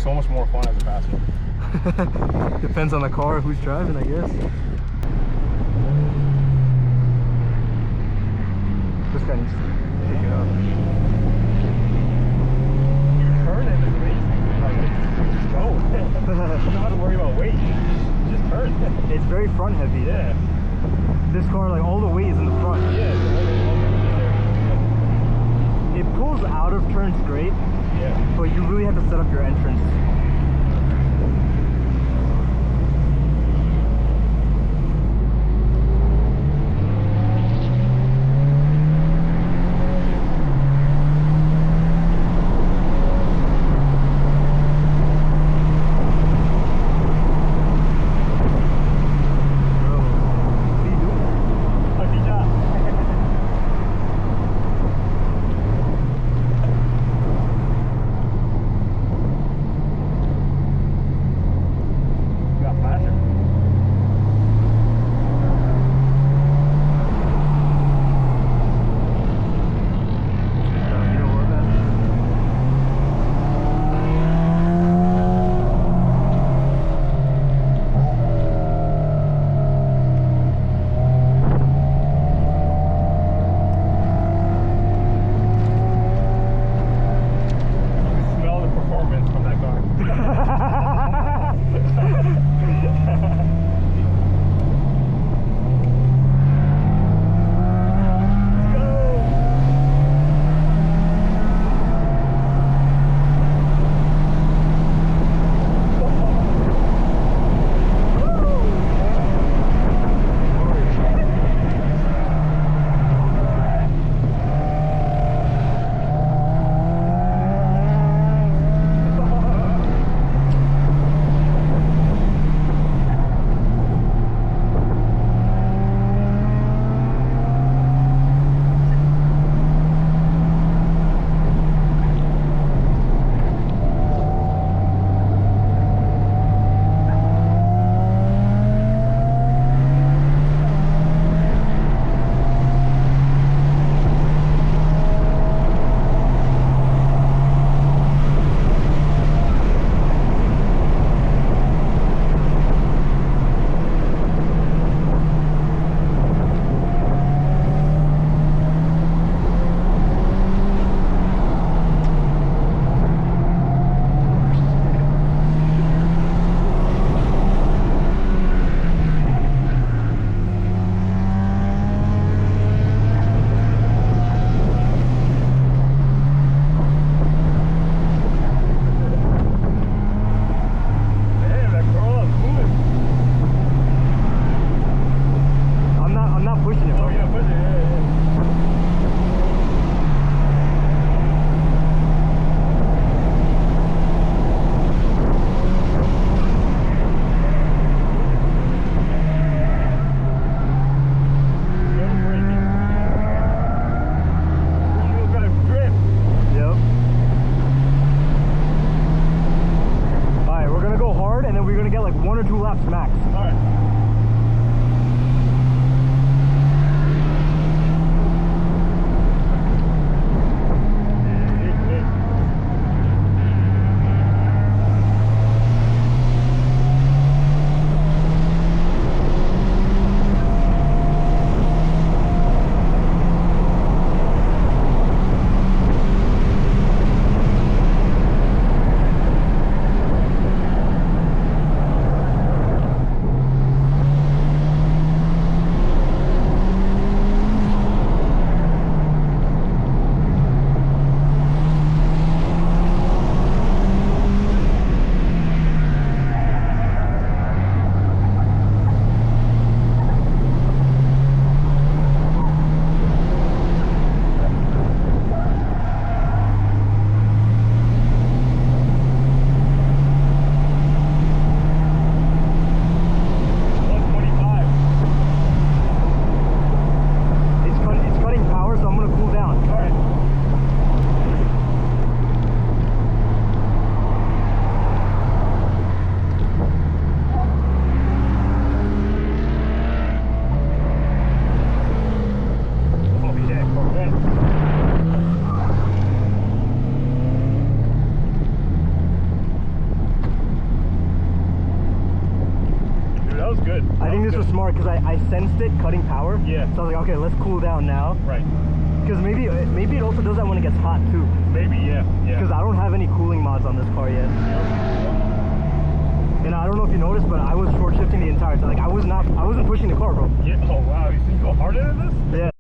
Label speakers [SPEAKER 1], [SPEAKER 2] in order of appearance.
[SPEAKER 1] so much more fun as a passenger.
[SPEAKER 2] Depends on the car, who's driving, I guess. This guy needs to pick it up.
[SPEAKER 1] You turn and it's amazing. Like, you just go. You don't have to worry about weight. You just turn.
[SPEAKER 2] It's very front heavy.
[SPEAKER 1] Yeah.
[SPEAKER 2] This car, like, all the weight is in the front.
[SPEAKER 1] Yeah, it's all there.
[SPEAKER 2] It pulls out of turns great.
[SPEAKER 1] Yeah.
[SPEAKER 2] But you really have to set up your entrance.
[SPEAKER 1] was good.
[SPEAKER 2] I think this was smart because I sensed it cutting power.
[SPEAKER 1] Yeah.
[SPEAKER 2] So I was like, okay, let's cool down now.
[SPEAKER 1] Right.
[SPEAKER 2] Because maybe it also does that when it gets hot too.
[SPEAKER 1] Maybe, yeah.
[SPEAKER 2] Because I don't have any cooling mods on this car yet. And I don't know if you noticed, but I was short shifting the entire time. Like I wasn't pushing the car, bro.
[SPEAKER 1] Yeah. Oh wow, you go harder than this?
[SPEAKER 2] Yeah.